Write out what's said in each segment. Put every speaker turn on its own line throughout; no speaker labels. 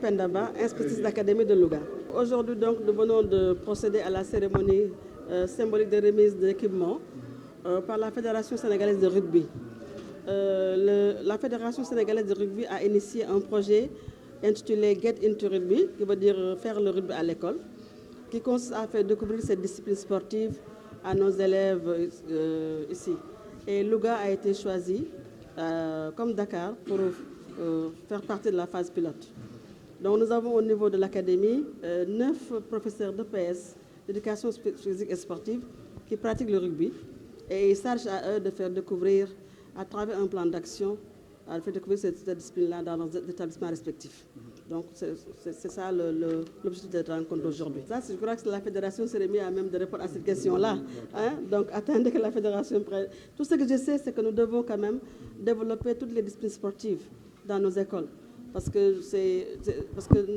Pendaba, inspectrice d'académie de Louga. Aujourd'hui, donc, nous venons de procéder à la cérémonie symbolique de remise d'équipements par la Fédération sénégalaise de rugby. La Fédération sénégalaise de rugby a initié un projet intitulé Get into Rugby, qui veut dire faire le rugby à l'école, qui consiste à faire découvrir cette discipline sportive à nos élèves ici. Et Louga a été choisi, comme Dakar, pour faire partie de la phase pilote. Donc nous avons au niveau de l'académie 9 professeurs de PS, d'éducation physique et sportive, qui pratiquent le rugby. Et il s'agit à eux de faire découvrir, à travers un plan d'action, à faire découvrir cette discipline-là dans nos établissements respectifs. Donc c'est ça l'objectif de cette rencontre d'aujourd'hui. Ça, je crois que la fédération serait mise à même de répondre à cette question-là. Hein? Donc attendez que la fédération prenne. Tout ce que je sais, c'est que nous devons quand même développer toutes les disciplines sportives dans nos écoles. Parce que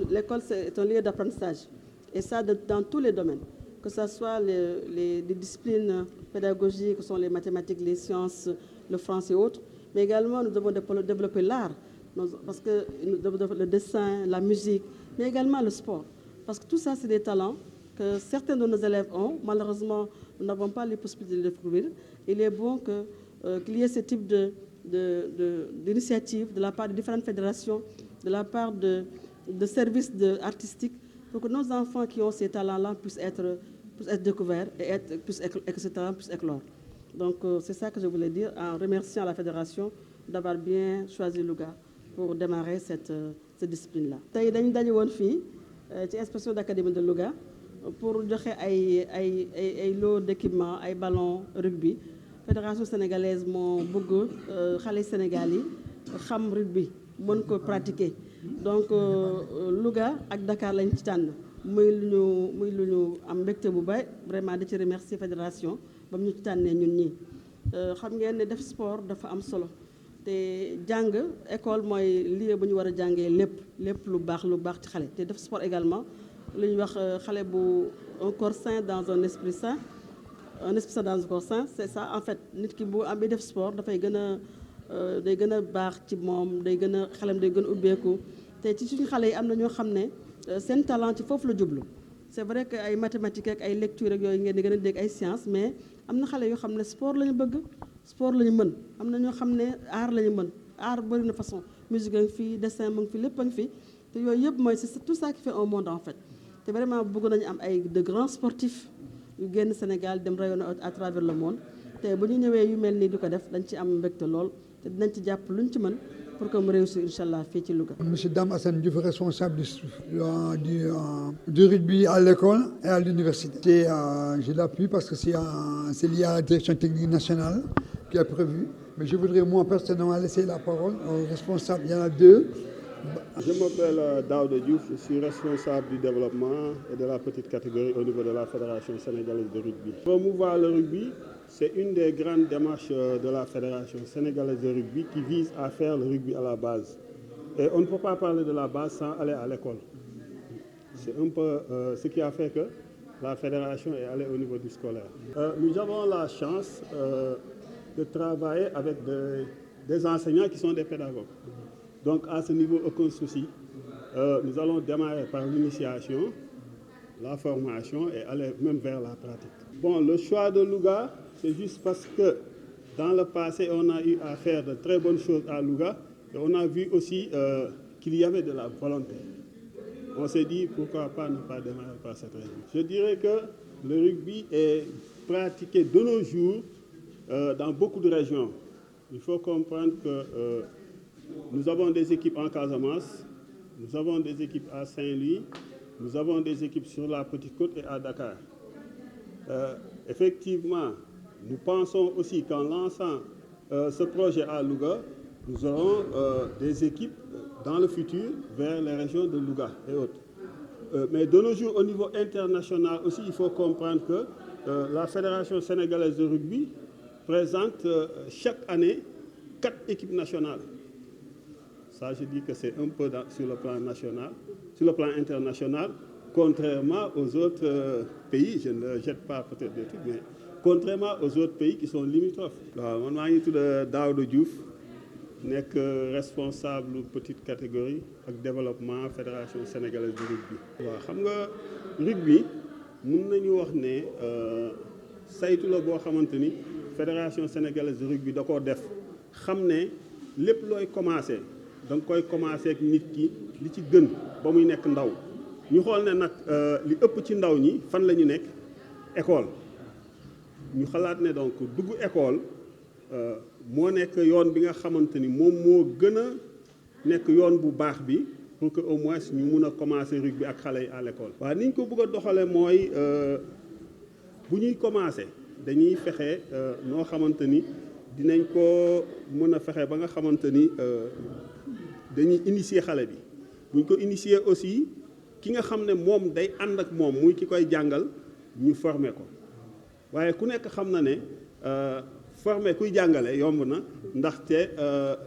l'école, c'est un lieu d'apprentissage. Et ça, dans tous les domaines. Que ce soit les disciplines pédagogiques, que sont les mathématiques, les sciences, le français et autres. Mais également, nous devons développer l'art. Parce que le dessin, la musique, mais également le sport. Parce que tout ça, c'est des talents que certains de nos élèves ont. Malheureusement, nous n'avons pas les possibilités de les découvrir. Il est bon qu'il y ait ce type d'initiative de la part de différentes fédérations, de la part de services artistiques, pour que nos enfants qui ont ces talents-là puissent être découverts et que ces talents puissent éclore. Donc c'est ça que je voulais dire en remerciant la fédération d'avoir bien choisi Louga pour démarrer cette discipline-là. Tey dañu daje woon fii ci inspection d'académie de Louga pour joxe ay lot d'équipement, ay ballons rugby. Fédération sénégalaise moo bëgg xale Sénégal yi xam rugby mën ko pratiquer. Donc Louga ak Dakar lañ ci tànn muy lu ñu am mbégte bu bay vraiment di ci remercier fédération ba mu ñu ci tànnee ñun ñii. Xam ngeen ne def sport dafa am solo te jàng école mooy lieu bu ñu war a jàngee lépp lu baax ci xale te def sport également lu ñuy wax xale bu un corps sain dans un esprit sain. Un esprit sain dans un corps sain, c'est ça en fait nit ki bu am bi def sport dafay day gën a baax ci moom xelam day gën a ubbeeku te ci suñu xale yi am na ñoo xam ne seen talent ci foofu la jublu. C'est vrai que ay mathématiques ak ay lecture ak yooyu ngeen di gën a dégg ay sciences mais am na xale yoo xam ne sport la ñu bëgg sport la ñu mën am na ñoo xam ne art la ñu mën art bëri na façon musique a ngi fi dessin mu ngi fi lépp a ngi fi te yooyu yëpp mooy c'est tout ça qui fait un monde en fait te vraiment bëgg nañu am ay de grands sportifs yu génn Sénégal dem rayonner à travers le monde te bu ñu ñëwee yu mel nii di ko def dañ ci am mbégte lool te dinañ ci jàpp luñ ci mën pour que mu réussir incha allah fii ci Louga.
Monsieur Dame Assane Diouf, responsable du rugby à l'école et à l'université. Je l'appuie parce que c'est lié à la direction technique nationale qui a prévu. Mais je voudrais moi personnellement laisser la parole aux responsables. Il y en a deux.
Je m'appelle Daouda Diouf, je suis responsable du développement et de la petite catégorie au niveau de la Fédération sénégalaise de rugby. Promouvoir le rugby, c'est une des grandes démarches de la Fédération sénégalaise de rugby qui vise à faire le rugby à la base. Et on ne peut pas parler de la base sans aller à l'école. C'est un peu ce qui a fait que la Fédération est allée au niveau du scolaire. Nous avons la chance de travailler avec des enseignants qui sont des pédagogues. Donc à ce niveau, aucun souci. Nous allons démarrer par l'initiation, la formation et aller même vers la pratique. Bon, le choix de Louga, c'est juste parce que dans le passé, on a eu à faire de très bonnes choses à Louga et on a vu aussi qu'il y avait de la volonté. On s'est dit pourquoi pas ne pas démarrer par cette région. Je dirais que le rugby est pratiqué de nos jours dans beaucoup de régions. Il faut comprendre que nous avons des équipes en Casamance, nous avons des équipes à Saint-Louis, nous avons des équipes sur la Petite Côte et à Dakar. Effectivement, nous pensons aussi qu'en lançant ce projet à Louga, nous aurons des équipes dans le futur vers les régions de Louga et autres. Mais de nos jours, au niveau international aussi, il faut comprendre que la Fédération sénégalaise de rugby présente chaque année 4 équipes nationales. Ça, je dis que c'est un peu sur le plan national, sur le plan international, contrairement aux autres pays, je ne jette pas peut-être des trucs, mais contrairement aux autres pays qui sont limitrophes. Alors, mon nom est Daouda Diouf, nekk responsable petite catégorie ak développement fédération sénégalaise de rugby. waaw xam nga rugby mun nañu wax ne saytu la boo xamante ni fédération sénégalaise de rugby da koo def xam ne lépp looy commencé da nga koy commencé ak nit ki li ci gën ba muy nekk ndaw ñu xool ne nag li ëpp ci ndaw ñi fan la ñu nekk école ñu xalaat ne donc dugg école moo nekk yoon bi nga xamante ni moom moo gën a nekk yoon bu baax bi pour que au moins ñu mun a commencer rugby ak xale yi à l'école. waaw ni ñu ko bëgg a doxalee mooy bu ñuy commencer dañuy fexe noo xamante ni dinañ ko mën a fexe ba nga xamante ni dañuy initier xale bi bu ñu ko initier aussi ki nga xam ne moom day ànd ak moom muy ki koy jàngal ñu former ko waaye ku nekk xam na ne former kuy jàngale yomb na ndaxte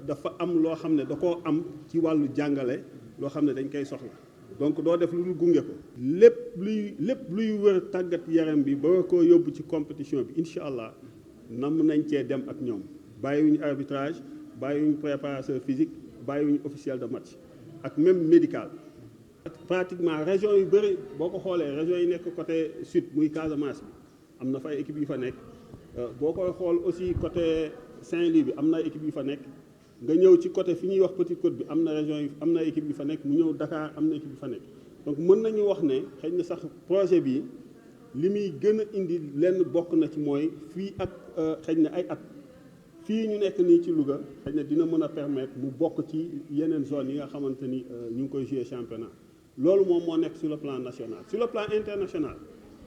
dafa am loo xam ne da koo am ci wàllu jàngale loo xam ne dañ koy soxla donc doo def lu dul gunge ko lépp luy wër tàggat yaram bi ba ko yóbbu ci compétition bi incha allah nam nañ cee dem ak ñoom bàyyiwuñu arbitrage bàyyiwuñu préparateur physique bàyyiwuñu officiel de match ak même médical. pratiquement région yu bëri boo ko xoolee région yi nekk côté sud muy Casamance bi am na fa ay équipes yu fa nekk boo koy xool aussi côté Saint-Louis bi am na équipe yu fa nekk nga ñëw ci côté fi ñuy wax Petite Côte bi am na région yi am na équipe yu fa nekk mu ñëw Dakar am na équipe yu fa nekk donc mën nañu wax ne xëy na sax projet bi li muy gën a indi lenn bokk na ci mooy fii ak xëy na ay at fii ñu nekk nii ci Louga xëy na dina mën a permettre mu bokk ci yeneen zone yi nga xamante ni ñu ngi koy jouer championnat loolu moom moo nekk sur le plan national. Sur le plan international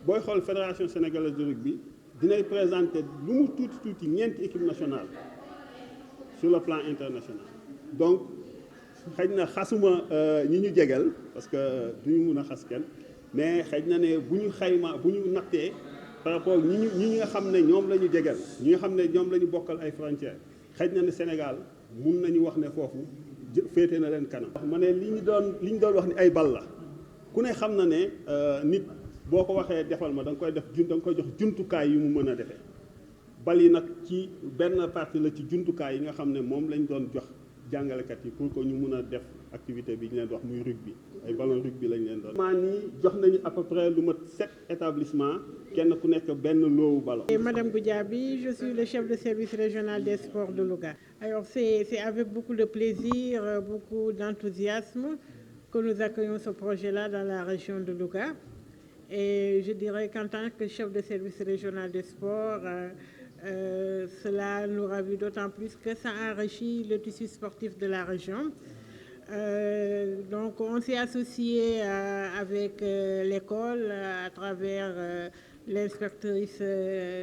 booy xool fédération sénégalaise de rugby dinay présenter lu mu tuuti ñeenti équipe nationale sur le plan international donc xëy na xasuma ñi ñu jegel parce que duñu mun a xas kenn mais xëy na ne bu ñu nattee par rapport ñi nga xam ne ñoom la ñu jegel ñi nga xam ne ñoom la ñu bokkal ay frontières xëy na ne Sénégal mun nañu wax ne foofu féete na leen kanam. ma ne li ñu doon wax ni ay bal la ku ne xam na ne nit boo ko waxee defal ma da nga koy jox jumtukaay yu mu mën a defee bal yi nag ci benn partie la ci jumtukaay yi nga xam ne moom lañ doon jox jàngalekat yi pour que ñu mun a def activité bi ñu leen di wax muy rugby ay ballon rugby lañ leen doon. maa nii jox nañu à peu près lu mat 7 établissements kenn ku nekk benn loowu ballon.
Madame Goudiaby, je suis le chef de service régional des sports de Louga. Alors c'est avec beaucoup de plaisir, beaucoup d'enthousiasme que nous accueillons ce projet-là dans la région de Louga. Et je dirais qu'en tant que chef de service régional des sports, cela nous ravit d'autant plus que ça enrichit le tissu sportif de la région. Donc on s'est associé avec l'école à travers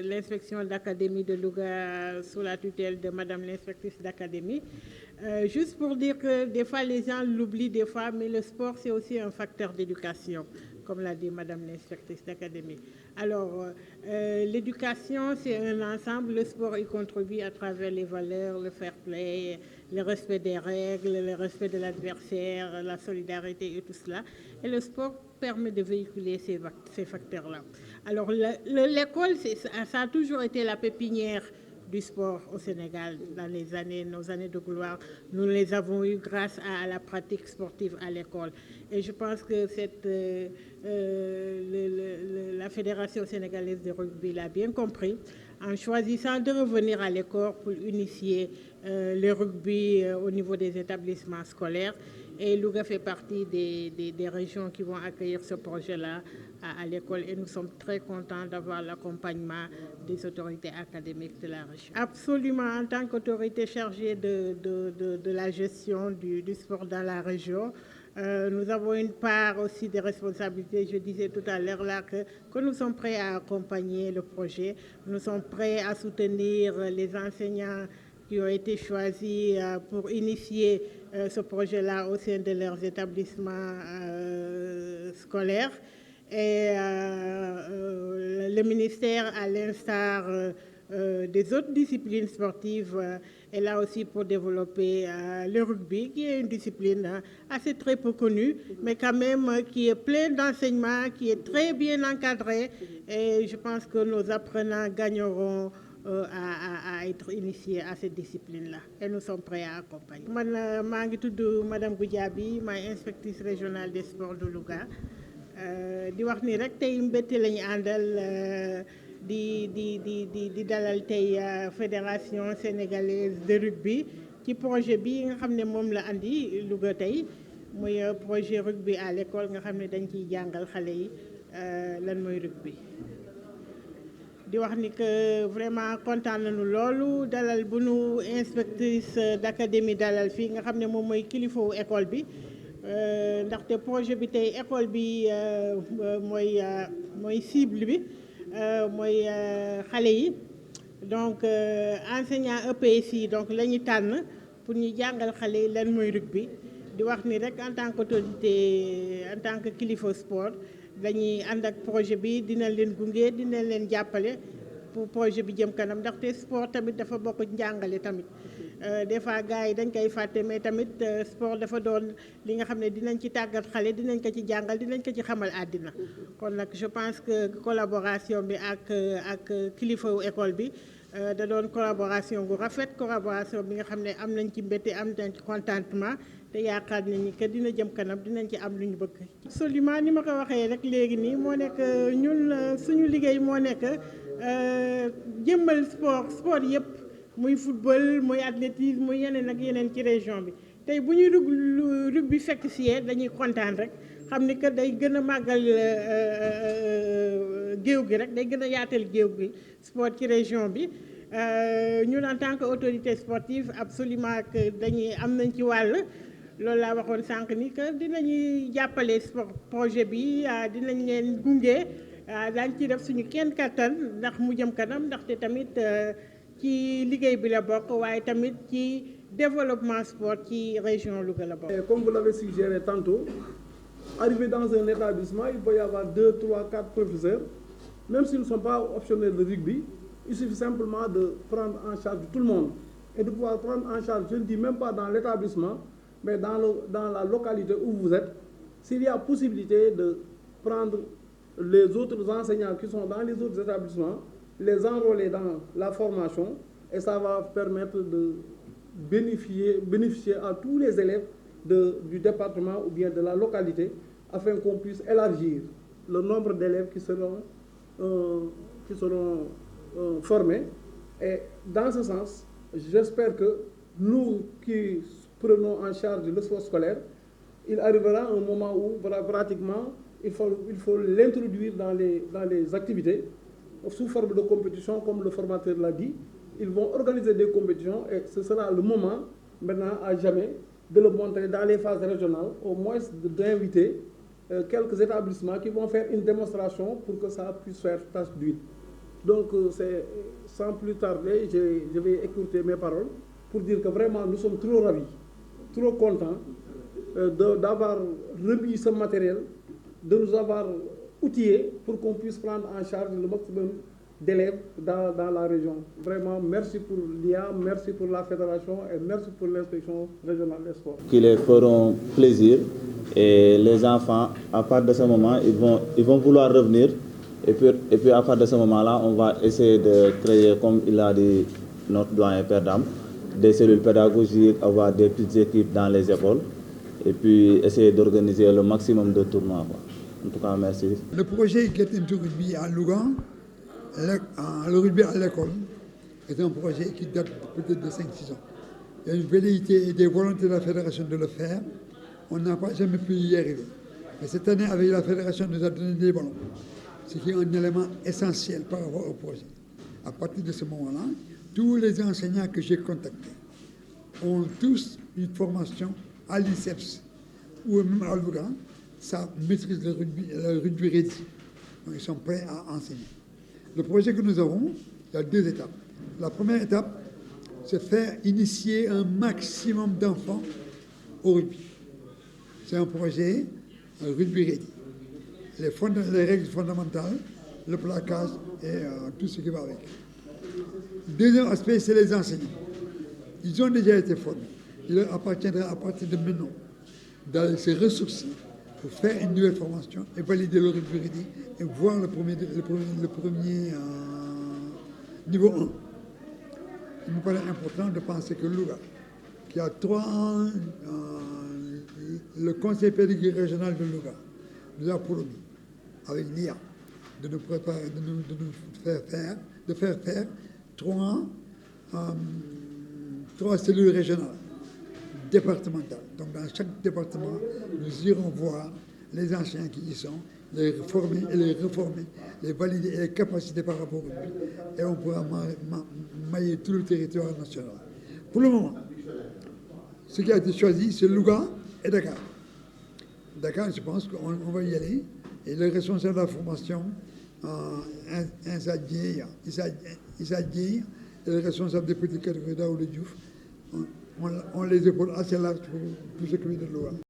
l'inspection d'académie de Louga sous la tutelle de Madame l'inspectrice d'académie. Juste pour dire que des fois les gens l'oublient des fois, mais le sport c'est aussi un facteur d'éducation, comme l'a dit Madame l'inspectrice d'académie. Alors, l'éducation, c'est un ensemble. Le sport y contribue à travers les valeurs, le fair play, le respect des règles, le respect de l'adversaire, la solidarité et tout cela. Et le sport permet de véhiculer ces facteurs-là. Alors, l'école, ça a toujours été la pépinière du sport au Sénégal dans nos années de gloire. Nous les avons eues grâce à la pratique sportive à l'école. Et je pense que la Fédération sénégalaise de rugby l'a bien compris en choisissant de revenir à l'école pour initier le rugby au niveau des établissements scolaires. Et Louga fait partie des régions qui vont accueillir ce projet-là à l'école et nous sommes très contents d'avoir l'accompagnement des autorités académiques de la région. Absolument, en tant qu'autorité chargée de la gestion du sport dans la région, nous avons une part aussi de responsabilité. Je disais tout à l'heure là que nous sommes prêts à accompagner le projet, nous sommes prêts à soutenir les enseignants qui ont été choisis pour initier ce projet-là au sein de leurs établissements scolaires. Et le ministère, à l'instar des autres disciplines sportives, est là aussi pour développer le rugby, qui est une discipline assez très peu connue, mais quand même qui est pleine d'enseignements, qui est très bien encadrée. Et je pense que nos apprenants gagneront à être initiés à cette discipline-là. Et nous sommes prêts à accompagner. Man, maa ngi tudd Madame Goudiaby, maay inspectrice régionale des sports de Louga. Di wax ni rek tey mbégte la ñu àndal di dalal tey fédération sénégalaise de rugby ci projet bi nga xam ne moom la andi Louga tey muy projet rugby à l'école nga xam ne dañ ciy jàngal xale yi lan mooy rugby. Di wax ni que vraiment kontaan nañu loolu dalal bu nu inspectrice d'académie dalal fii nga xam ne moom mooy kilifawu école bi ndaxte projet bi tey école bi mooy cible bi mooy xale yi donc enseignant EPS yi donc la ñu tànn pour ñu jàngal xale yi lan mooy rugby di wax ni rek en tant qu'autorité en tant que kilifa sport dañuy ànd ak projet bi dina leen gunge dina leen jàppale pour projet bi jëm kanam ndaxte sport tamit dafa bokk njàngale tamit des fois gars yi dañ koy fàtte mais tamit sport dafa doon li nga xam ne dinañ ci tàggat xale dinañ ko ci jàngal dinañ ko ci xamal àddina kon nag je pense que collaboration bi ak kilifawu école bi da doon collaboration gu rafet collaboration bi nga xam ne am nañ ci mbégte am nañ ci contentement te yaakaar nañu que dina jëm kanam dinañ ci am lu ñu bëgg. Absolument ni ma ko waxee rek léegi nii moo nekk ñun suñu liggéey moo nekk jëmmal sport yëpp muy football muy athlétisme muy yeneen ak yeneen ci région bi tey bu ñuy rugby fekk si dañuy kontaan rek xam ni que day gën a màggal géew gi rek day gën a yaatal géew gi sport ci région bi. ñun en tant que autorité sportive absolument que dañuy am nañ ci wàll loolu laa waxoon sànq ni que dinañuy jàppale sport projet bi dinañ leen gunge daañ ci def suñu kenn kattan ndax mu jëm kanam ndaxte tamit ci liggéey bi la bokk waaye tamit ci développement sport ci région Louga la bokk.
Comme vous l'avez suggéré tantôt, arrivé dans un établissement, il peut y avoir 2, 3, 4 professeurs, même s'ils ne sont pas optionnels de rugby. Il suffit simplement de prendre en charge tout le monde et de pouvoir prendre en charge, je ne dis même pas dans l'établissement, mais dans la localité où vous êtes, s'il y a possibilité de prendre les autres enseignants qui sont dans les autres établissements, les enrôler dans la formation et ça va permettre de bénéficier à tous les élèves du département ou bien de la localité afin qu'on puisse élargir le nombre d'élèves qui seront formés. Et dans ce sens, j'espère que nous qui prenons en charge le sport scolaire, il arrivera un moment où pratiquement il faut l'introduire dans les activités sous forme de compétition, comme le formateur l'a dit. Ils vont organiser des compétitions et ce sera le moment maintenant à jamais de le montrer dans les phases régionales, au moins d'inviter quelques établissements qui vont faire une démonstration pour que ça puisse faire tache d'huile. Donc, sans plus tarder, je vais écouter mes paroles pour dire que vraiment nous sommes trop ravis, trop contents d'avoir remis ce matériel, de nous avoir outillés pour qu'on puisse prendre en charge le maximum d'élèves dans la région. Vraiment, merci pour l'IA, merci pour la fédération et merci pour l'inspection régionale des sports.
Qui les feront plaisir et les enfants, à partir de ce moment, ils vont vouloir revenir. Et puis à partir de ce moment-là, on va essayer de créer, comme il a dit notre doyen Père Dame, des cellules pédagogiques, avoir des petites équipes dans les écoles et puis essayer d'organiser le maximum de tournois. En tout cas, merci.
Le projet Get into Rugby à Louga, le rugby à l'école, est un projet qui date peut-être de 5-6 ans. Il y a une velléité et des volontés de la fédération de le faire. On n'a pas jamais pu y arriver. Mais cette année, avec la fédération, nous a donné des ballons, ce qui est un élément essentiel par rapport au projet. À partir de ce moment-là, tous les enseignants que j'ai contactés ont tous une formation à l'ICEPS ou même à Louga, ça maîtrise le rugby ready. Donc ils sont prêts à enseigner. Le projet que nous avons, il y a 2 étapes. La première étape, c'est faire initier un maximum d'enfants au rugby. C'est un projet rugby ready. Les règles fondamentales, le plaquage et tout ce qui va avec. Deuxième aspect, c'est les enseignants. Ils ont déjà été formés. Il leur appartiendra à partir de maintenant d'aller se ressourcer pour faire une nouvelle formation et valider le rugby ready et voir le premier niveau 1. il me paraît important de penser que Louga, qui a le conseil pédagogique régional de Louga nous a promis, avec l'IA, de nous préparer, de faire faire trois cellules régionales, départementales. Donc dans chaque département, nous irons voir les anciens qui y sont, les former et les reformer, les valider et les capaciter par rapport au but. Et on pourra mailler tout le territoire national. Pour le moment, ce qui a été choisi, c'est Louga et Dakar. Dakar, je pense qu'on va y aller. Et le responsable de la formation, Issa Dieye, et le responsable des petites catégories, Daouda Diouf, ont les épaules assez larges pour s'occuper de Louga.